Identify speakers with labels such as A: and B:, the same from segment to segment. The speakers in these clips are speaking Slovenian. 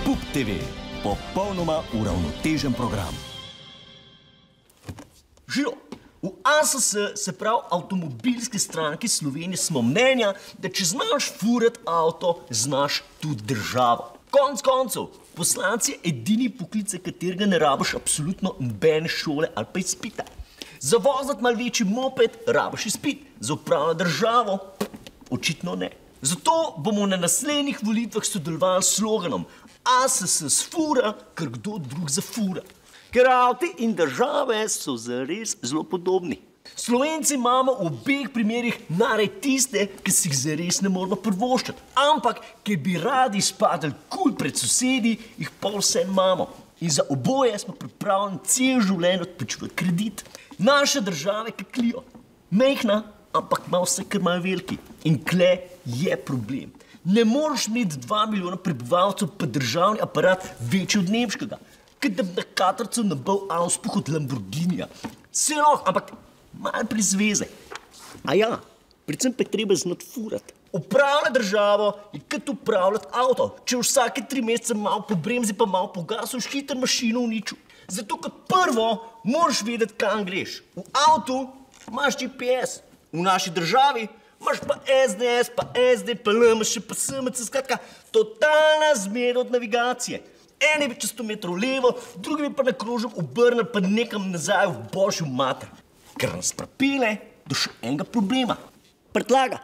A: PUP TV, popolnoma uravnotežen program. Živo, v ASS, se pravi Avtomobilski stranki Slovenije, smo mnenja, da če znaš furati avto, znaš tudi državo. Konec koncev, poslanci je edini poklic, katerega ne rabiš absolutno nobene šole ali pa izpita. Za voziti malo večji moped rabiš izpit, za upravljati državo očitno ne. Zato bomo na naslednjih volitvah sodelovali s sloganom ASS sfura, ker kdo drug zafura. Ker avti in države so zares zelo podobni. Slovenci imamo v obeh primerih najraje tiste, ki si jih zares ne moramo privoščiti. Ampak, ker bi radi izpadli kul pred sosedi, jih pa vse imamo. In za oboje smo pripravljeni cel življenje odplačevati kredit. Naše države keklijo. Mehna, ampak ima vse, kar imajo veliki. In kle je problem. Ne moreš imeti 2 milijona prebivalcev, pa državni aparat večji od nemškega. Ker da bi na Katarcu nabil auspuh od Lamborghinija. Se lahko, ampak malo prizveze. A ja, predvsem pa je treba znati furati. Upravljati državo je kot upravljati avto. Če vsake 3 mesece malo po bremzi pa malo po gasu, hitro mašino uničil. Zato kot prvo moraš vedeti, kam greš. V avtu imaš GPS, v naši državi imaš pa SDS, pa SD, pa LMŠ, pa SMC, skratka, totalna zmeda od navigacije. Eni bi čez 100 metrov levo, drugi bi pa na krožek obrnili pa nekam nazaj v božjo mater. Ker nas pripelje do še enega problema. Prtljaga.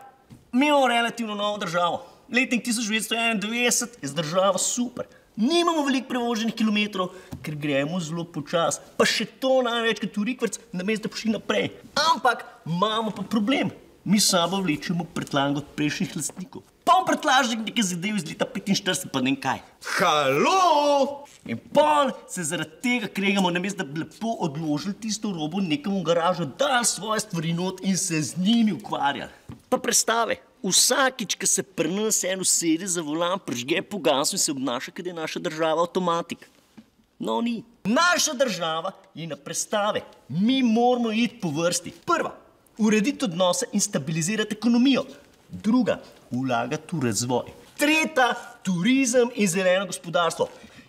A: Mi imamo relativno novo državo. Letnik 1991 je država super. Nimamo veliko prevoženih kilometrov, ker gremo zelo počas. Pa še to največkrat v rikverc, namesto da pošli naprej. Ampak imamo pa problem. Mi sabo vlečemo prtljago od prejšnjih lastnikov. Poln prtljažnik nekaj zadev iz leta 45, pa ne vem kaj. Halo! In pol se zaradi tega kregamo, namesto da bi lepo odložili tisto robo nekam v garažo, dali svoje stvari not in se z njimi ukvarjali. Pa predstave, vsakič, ko se pri nas en usede za volan, prižge pogasno in se obnaša, kad je naša država avtomatik. No, ni. Naša država je na predstave. Mi moramo iti po vrsti. Prva, urediti odnose in stabilizirati ekonomijo. Druga, vlagati v razvoj. Tretja, turizem in zeleno gospodarstvo.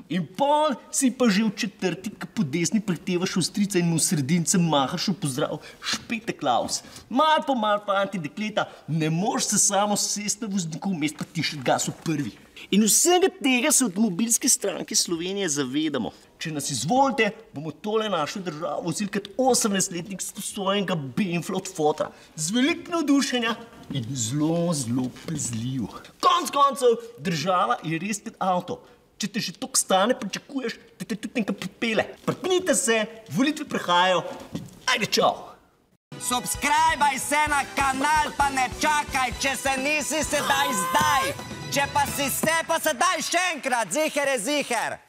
A: In pol si pa že v četrti, ki po desni pretevaš Avstrijca in mu v sredince mahaš v pozdrav Špete Klaus. Mal po mal, fanti, dekleta, ne moreš se samo sesti na vozniku, vmes pa tišati gas v prvi. In vsega tega se v Avtomobilski stranki Slovenije zavedamo. Če nas izvolite, bomo tole našo državo vozili kot 18-letnik svojega benfla od fotra. Z veliko navdušenja in zelo, zelo pazljivo. Konec koncev, država je res kot avto. Če te že toliko stane, pričakuješ, da te tudi nekaj pripele. Pripnite se, volitve prihajajo. Ajde, čau!
B: Subscribaj se na kanal, pa ne čakaj, če se nisi sedaj zdaj. Če pa si se, pa sedaj še enkrat, ziher je ziher.